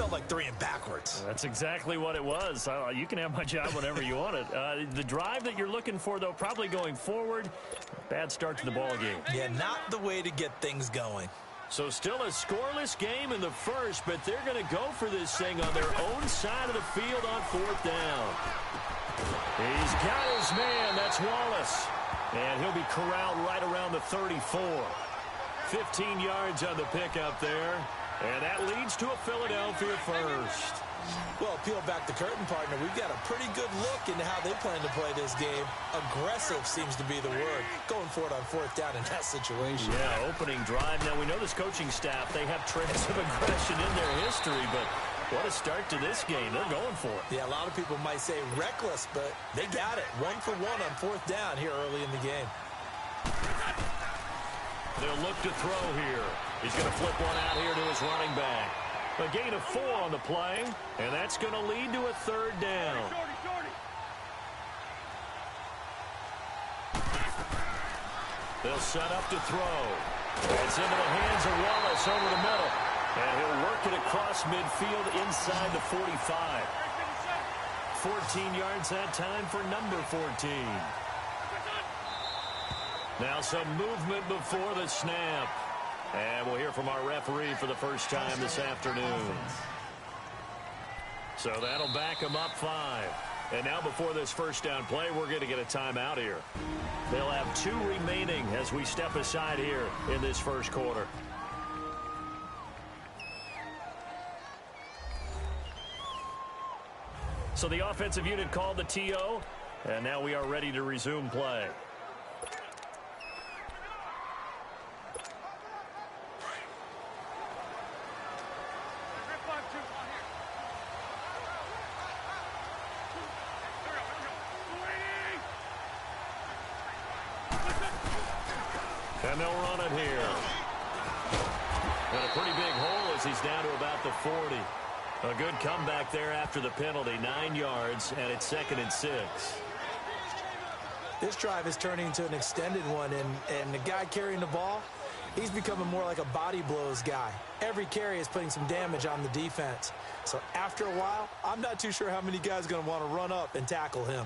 felt like three and backwards. That's exactly what it was. You can have my job whenever you want it. The drive that you're looking for, though, probably going forward. Bad start to the ball game. Yeah, not the way to get things going. So still a scoreless game in the first, but they're going to go for this thing on their own side of the field on fourth down. He's got his man. That's Wallace. And he'll be corralled right around the 34. 15 yards on the pickup there. And that leads to a Philadelphia first. Well, peel back the curtain, partner. We've got a pretty good look into how they plan to play this game. Aggressive seems to be the word. Going for it on fourth down in that situation. Yeah, opening drive. Now, we know this coaching staff, they have traits of aggression in their history, but what a start to this game. They're going for it. Yeah, a lot of people might say reckless, but they got it. 1 for 1 on fourth down here early in the game. They'll look to throw here. He's going to flip one out here to his running back. A gain of 4 on the play, and that's going to lead to a third down. They'll set up to throw. It's into the hands of Wallace over the middle. And he'll work it across midfield inside the 45. 14 yards that time for number 14. Now some movement before the snap. And we'll hear from our referee for the first time this afternoon. So that'll back him up 5. And now before this first down play, we're going to get a timeout here. They'll have 2 remaining as we step aside here in this first quarter. So the offensive unit called the TO, and now we are ready to resume play. And they'll run it here. And a pretty big hole as he's down to about the 40. A good comeback there after the penalty. 9 yards, and it's 2nd and 6. This drive is turning into an extended one, and the guy carrying the ball, he's becoming more like a body blows guy. Every carry is putting some damage on the defense. So after a while, I'm not too sure how many guys are going to want to run up and tackle him.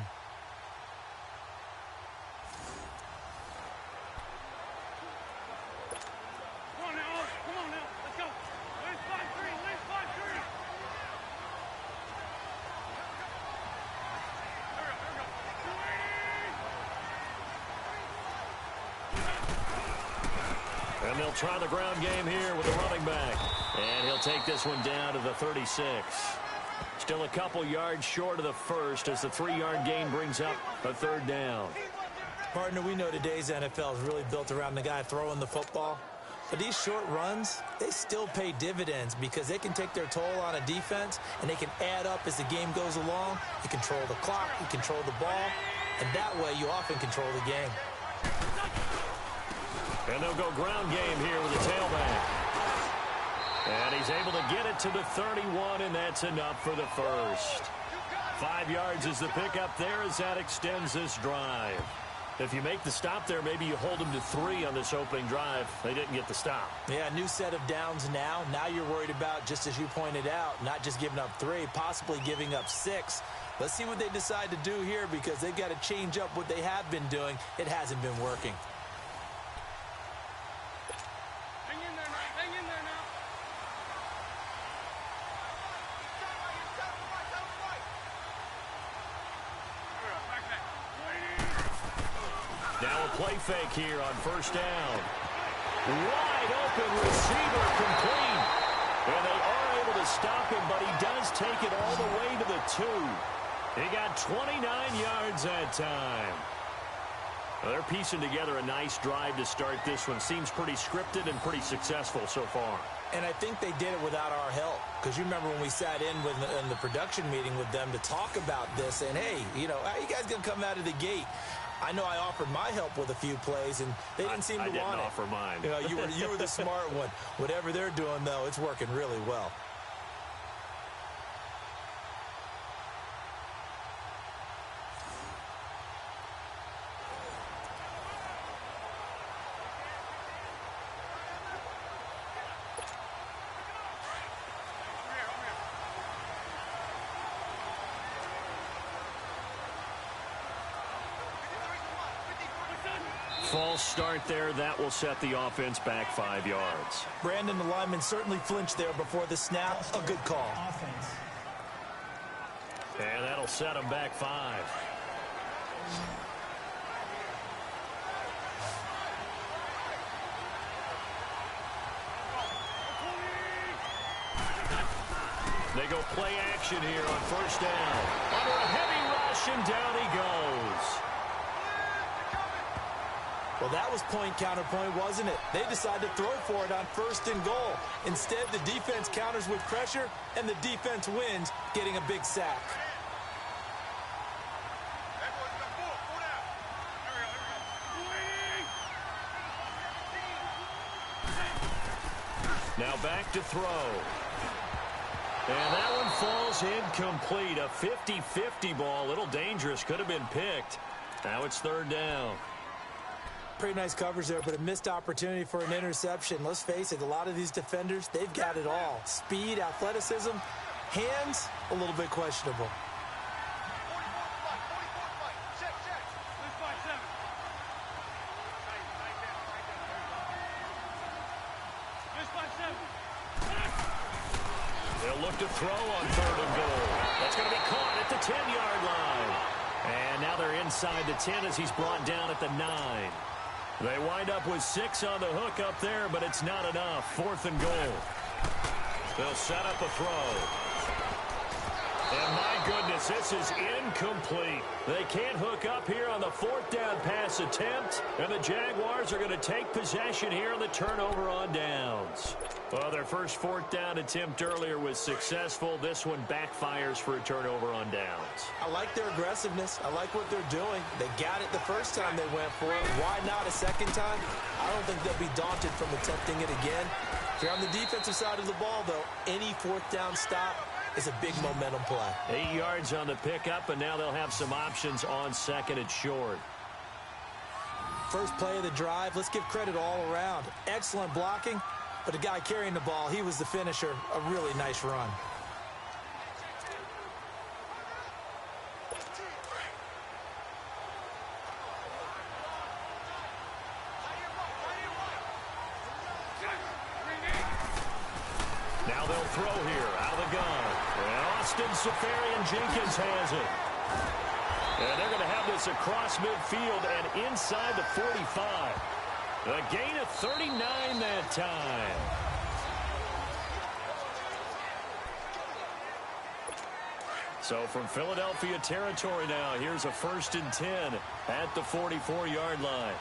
And they'll try the ground game here with the running back. And he'll take this one down to the 36. Still a couple yards short of the first as the 3-yard gain brings up a third down. Partner, we know today's NFL is really built around the guy throwing the football. But these short runs, they still pay dividends because they can take their toll on a defense and they can add up as the game goes along. You control the clock, you control the ball, and that way you often control the game. And they'll go ground game here with the tailback. And he's able to get it to the 31, and that's enough for the first. 5 yards is the pickup there as that extends this drive. If you make the stop there, maybe you hold them to 3 on this opening drive. They didn't get the stop. Yeah, new set of downs now. Now you're worried about, just as you pointed out, not just giving up 3, possibly giving up 6. Let's see what they decide to do here because they've got to change up what they have been doing. It hasn't been working. Now a play fake here on first down. Wide open receiver complete. And they are able to stop him, but he does take it all the way to the 2. He got 29 yards that time. Well, they're piecing together a nice drive to start this one. Seems pretty scripted and pretty successful so far. And I think they did it without our help. Because you remember when we sat in the production meeting with them to talk about this. And, hey, you know, how you guys going to come out of the gate? I know I offered my help with a few plays, and they didn't seem to want it. I didn't offer mine. You know, you were the smart one. Whatever they're doing, though, it's working really well. false start there. That will set the offense back 5 yards. Brandon, the lineman, certainly flinched there before the snap. A good call. And that'll set him back 5. They go play action here on first down. Under a heavy rush, and down he goes. Well, that was point counterpoint, wasn't it? They decided to throw for it on first and goal. Instead, the defense counters with pressure, and the defense wins, getting a big sack. Now back to throw. And that one falls incomplete. A 50-50 ball. A little dangerous. Could have been picked. Now it's third down. Pretty nice coverage there, but a missed opportunity for an interception. Let's face it, a lot of these defenders, they've got it all. Speed, athleticism, hands, a little bit questionable. They'll look to throw on third and goal. That's going to be caught at the 10-yard line. And now they're inside the 10 as he's brought down at the 9. They wind up with 6 on the hook up there, but it's not enough. Fourth and goal. They'll set up a throw. And my goodness, this is incomplete. They can't hook up here on the fourth down pass attempt, and the Jaguars are going to take possession here on the turnover on downs. Well, their first fourth down attempt earlier was successful. This one backfires for a turnover on downs. I like their aggressiveness. I like what they're doing. They got it the first time they went for it. Why not a second time? I don't think they'll be daunted from attempting it again. If you're on the defensive side of the ball, though, any fourth down stop is a big momentum play. 8 yards on the pickup, and now they'll have some options on second and short. First play of the drive, let's give credit all around. Excellent blocking. But the guy carrying the ball, he was the finisher. A really nice run. Now they'll throw here out of the gun. And Austin Seferian-Jenkins has it. And they're going to have this across midfield and inside the 45. A gain of 39 that time. So from Philadelphia territory now, here's a 1st and 10 at the 44-yard line.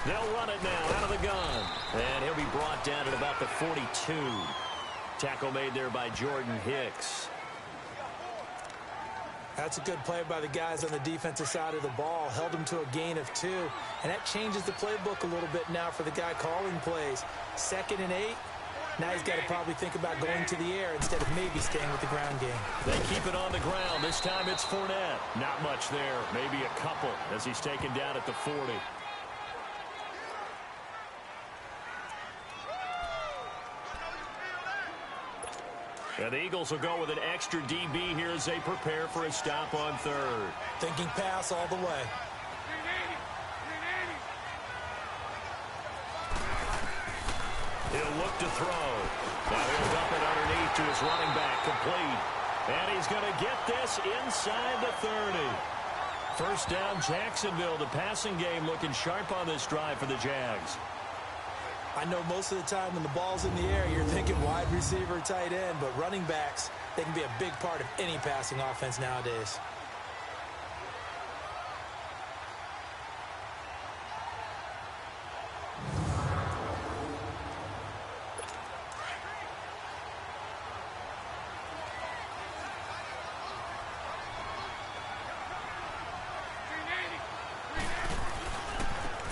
They'll run it now out of the gun. And he'll be brought down at about the 42. Tackle made there by Jordan Hicks. That's a good play by the guys on the defensive side of the ball. Held him to a gain of 2. And that changes the playbook a little bit now for the guy calling plays. 2nd and 8. Now he's got to probably think about going to the air instead of maybe staying with the ground game. They keep it on the ground. This time it's Fournette. Not much there. Maybe a couple as he's taken down at the 40. And the Eagles will go with an extra DB here as they prepare for a stop on third. Thinking pass all the way. He'll look to throw. Now he'll dump it underneath to his running back, complete. And he's going to get this inside the 30. First down, Jacksonville. The passing game looking sharp on this drive for the Jags. I know most of the time when the ball's in the air, you're thinking wide receiver, tight end, but running backs, they can be a big part of any passing offense nowadays.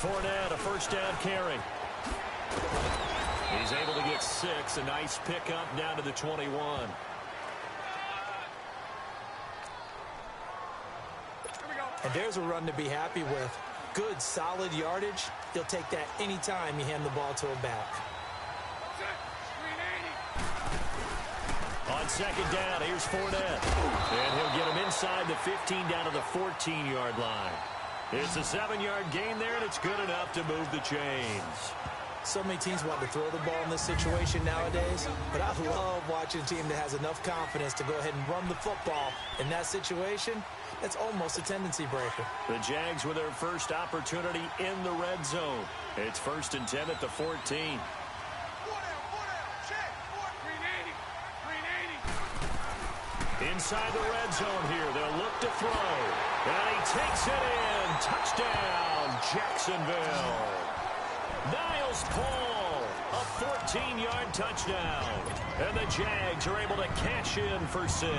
Fournette, a first down carry. He's able to get 6. A nice pickup down to the 21. And there's a run to be happy with. Good, solid yardage. He'll take that anytime you hand the ball to a back. On second down, here's Fournette. And he'll get him inside the 15 down to the 14-yard line. It's a 7-yard gain there, and it's good enough to move the chains. So many teams want to throw the ball in this situation nowadays, but I love watching a team that has enough confidence to go ahead and run the football. In that situation, that's almost a tendency breaker. The Jags with their first opportunity in the red zone. It's 1st and 10 at the 14. Inside the red zone here, they'll look to throw. And he takes it in. Touchdown, Jacksonville. Niles Paul, a 14-yard touchdown. And the Jags are able to cash in for 6.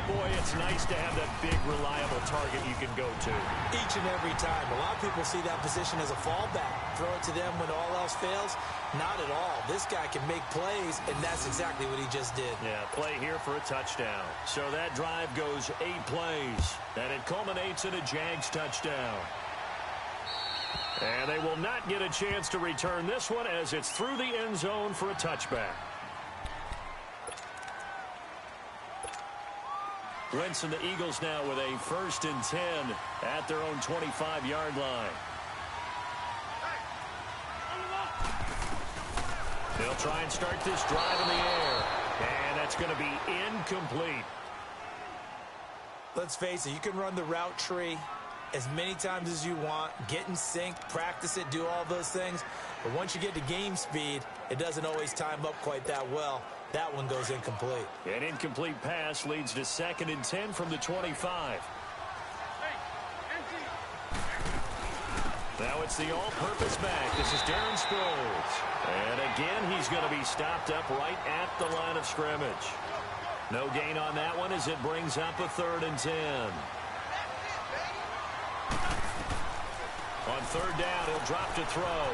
Boy, it's nice to have that big, reliable target you can go to. Each and every time. A lot of people see that position as a fallback. Throw it to them when all else fails. Not at all. This guy can make plays, and that's exactly what he just did. Yeah, play here for a touchdown. So that drive goes 8 plays, and it culminates in a Jags touchdown. And they will not get a chance to return this one as it's through the end zone for a touchback. Wentz and the Eagles now with a 1st and 10 at their own 25-yard line. They'll try and start this drive in the air, and that's going to be incomplete. Let's face it, you can run the route tree as many times as you want, get in sync, practice it, do all those things. But once you get to game speed, it doesn't always time up quite that well. That one goes incomplete. An incomplete pass leads to 2nd and 10 from the 25. Now it's the all-purpose back. This is Darren Sproles. And again, he's going to be stopped up right at the line of scrimmage. No gain on that one as it brings up a 3rd and 10. On 3rd down, he'll drop to throw.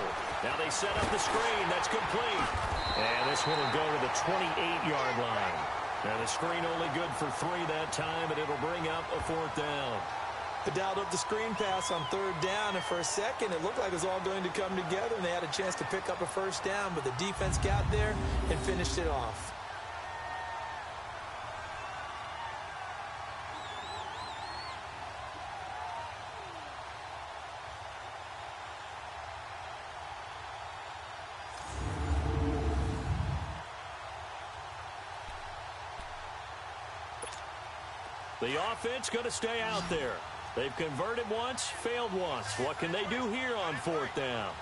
Now they set up the screen. That's complete. And this one will go to the 28-yard line. Now the screen only good for 3 that time, and it'll bring up a 4th down. They dialed up the screen pass on 3rd down, and for a second it looked like it was all going to come together, and they had a chance to pick up a 1st down, but the defense got there and finished it off. The offense going to stay out there. They've converted once, failed once. What can they do here on 4th down?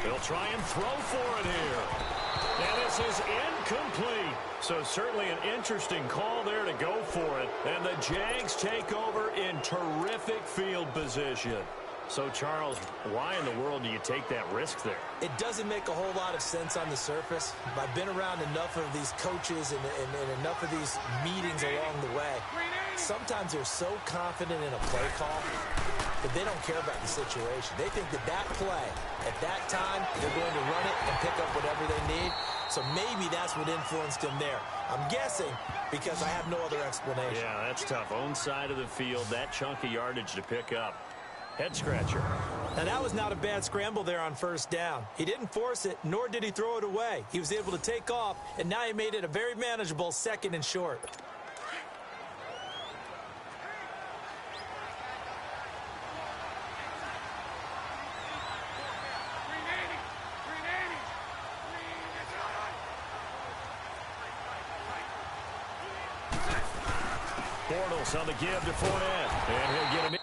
They'll try and throw for it here. And this is incomplete. So certainly an interesting call there to go for it. And the Jags take over in terrific field position. So, Charles, why in the world do you take that risk there? It doesn't make a whole lot of sense on the surface. I've been around enough of these coaches and enough of these meetings along the way. Sometimes they're so confident in a play call that they don't care about the situation. They think that that play, at that time, they're going to run it and pick up whatever they need. So maybe that's what influenced them there. I'm guessing because I have no other explanation. Yeah, that's tough. Own side of the field, that chunk of yardage to pick up. Head scratcher. Now, that was not a bad scramble there on 1st down. He didn't force it, nor did he throw it away. He was able to take off, and now he made it a very manageable 2nd and short. Bortles on the give to Fournette, and he'll get him in.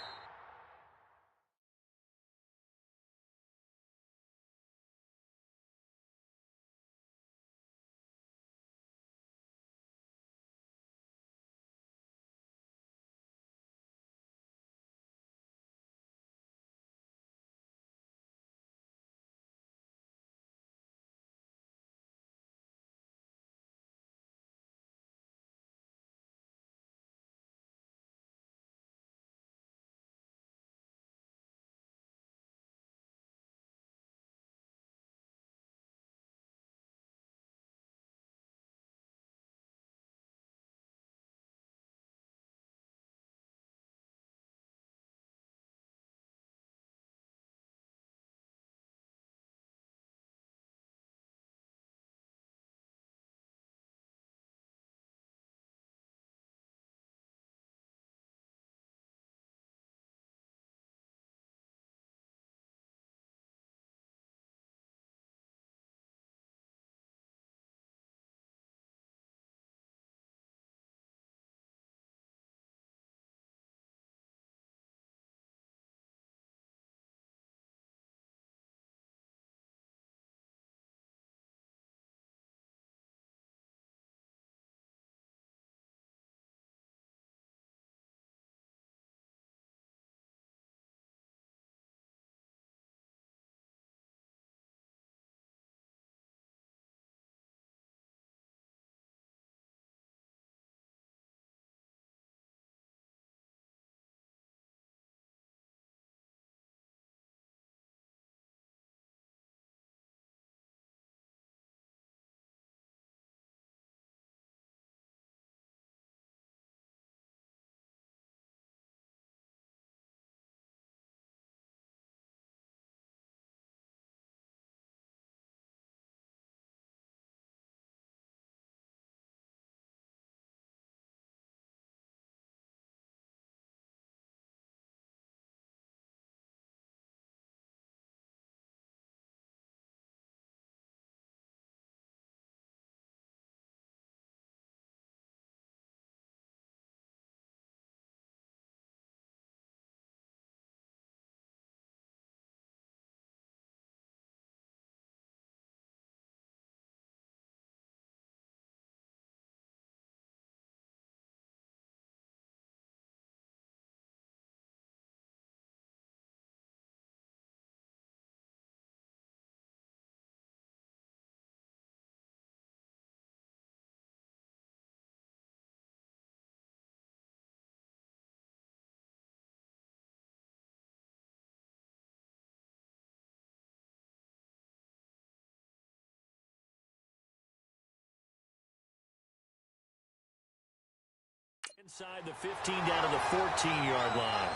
Inside the 15 down to the 14-yard line.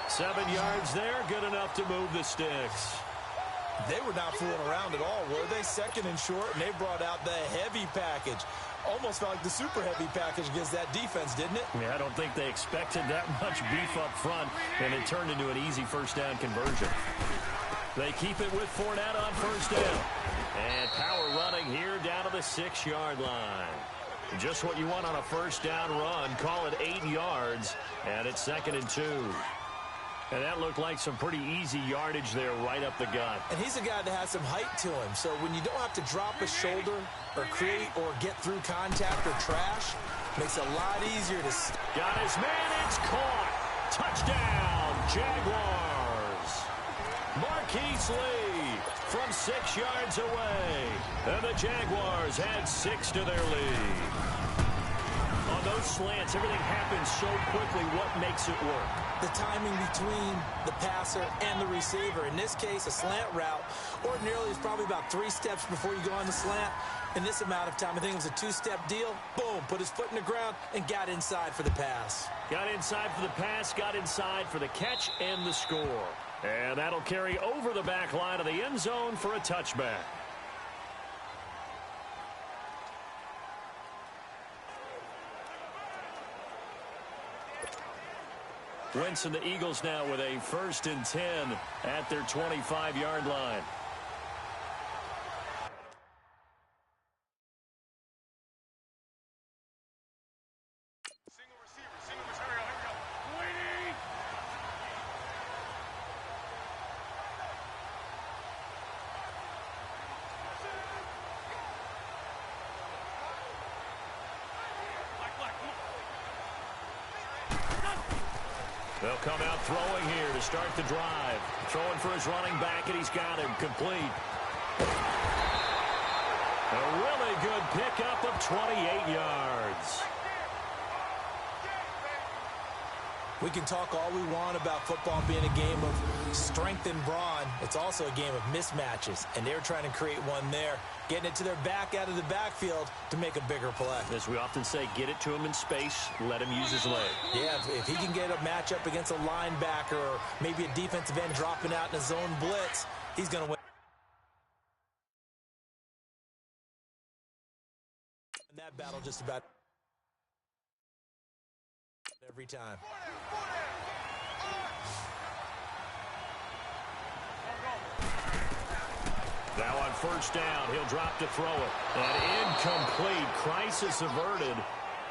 7 yards there, good enough to move the sticks. They were not fooling around at all, were they? Second and short, and they brought out the heavy package. Almost felt like the super heavy package against that defense, didn't it? Yeah, I don't think they expected that much beef up front, and it turned into an easy first down conversion. They keep it with Fournette on first down. And power running here down to the 6-yard line. Just what you want on a first down run. Call it 8 yards, and it's 2nd and 2. And that looked like some pretty easy yardage there right up the gut. And he's a guy that has some height to him. So when you don't have to drop a shoulder or create or get through contact or trash, makes it a lot easier to... Got his man. It's caught. Touchdown, Jaguars. Marquise Lee from 6 yards away. And the Jaguars add 6 to their lead. On those slants, everything happens so quickly. What makes it work? The timing between the passer and the receiver. In this case, a slant route ordinarily is probably about 3 steps before you go on the slant. In this amount of time, I think it was a 2-step deal. Boom, put his foot in the ground and got inside for the pass. Got inside for the pass, got inside for the catch and the score. And that'll carry over the back line of the end zone for a touchback. Wentz and the Eagles now with a 1st and 10 at their 25-yard line. They'll come out throwing here to start the drive. Throwing for his running back, and he's got him complete. A really good pickup of 28 yards. We can talk all we want about football being a game of strength and brawn. It's also a game of mismatches, and they're trying to create one there, getting it to their back out of the backfield to make a bigger play. As we often say, get it to him in space, let him use his leg. Yeah, if he can get a matchup against a linebacker or maybe a defensive end dropping out in a zone blitz, he's going to win. And that battle just about every time. Now on first down, he'll drop to throw it. And incomplete. Crisis averted.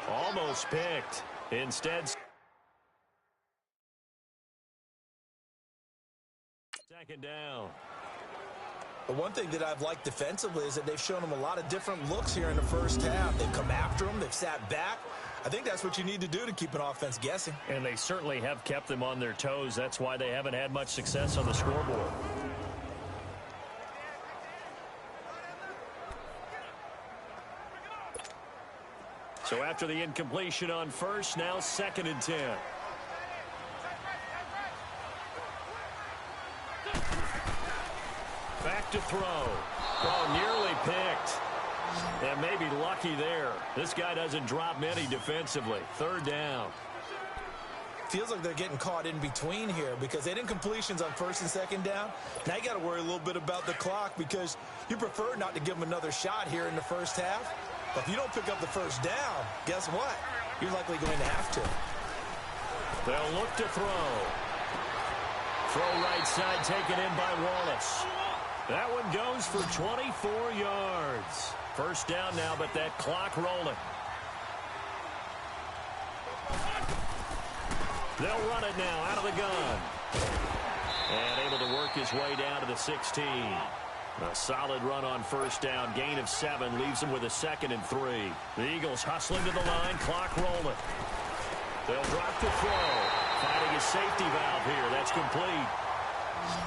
Almost picked. Instead, 2nd down. The one thing that I've liked defensively is that they've shown him a lot of different looks here in the first half. They've come after him. They've sat back. I think that's what you need to do to keep an offense guessing. And they certainly have kept them on their toes. That's why they haven't had much success on the scoreboard. So after the incompletion on first, now 2nd and 10. Back to throw. Oh, nearly picked. And maybe lucky there. This guy doesn't drop many defensively. 3rd down. Feels like they're getting caught in between here because they didn't completions on 1st and 2nd down. Now you got to worry a little bit about the clock because you prefer not to give them another shot here in the first half. But if you don't pick up the first down, guess what? You're likely going to have to. They'll look to throw. Throw right side taken in by Wallace. That one goes for 24 yards. First down now, but that clock rolling. They'll run it now out of the gun. And able to work his way down to the 16. A solid run on first down. Gain of 7 leaves him with a 2nd and 3. The Eagles hustling to the line. Clock rolling. They'll drop the throw. Finding a safety valve here. That's complete.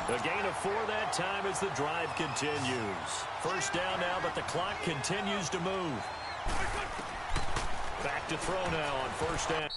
A gain of 4 that time as the drive continues. First down now, but the clock continues to move. Back to throw now on first down.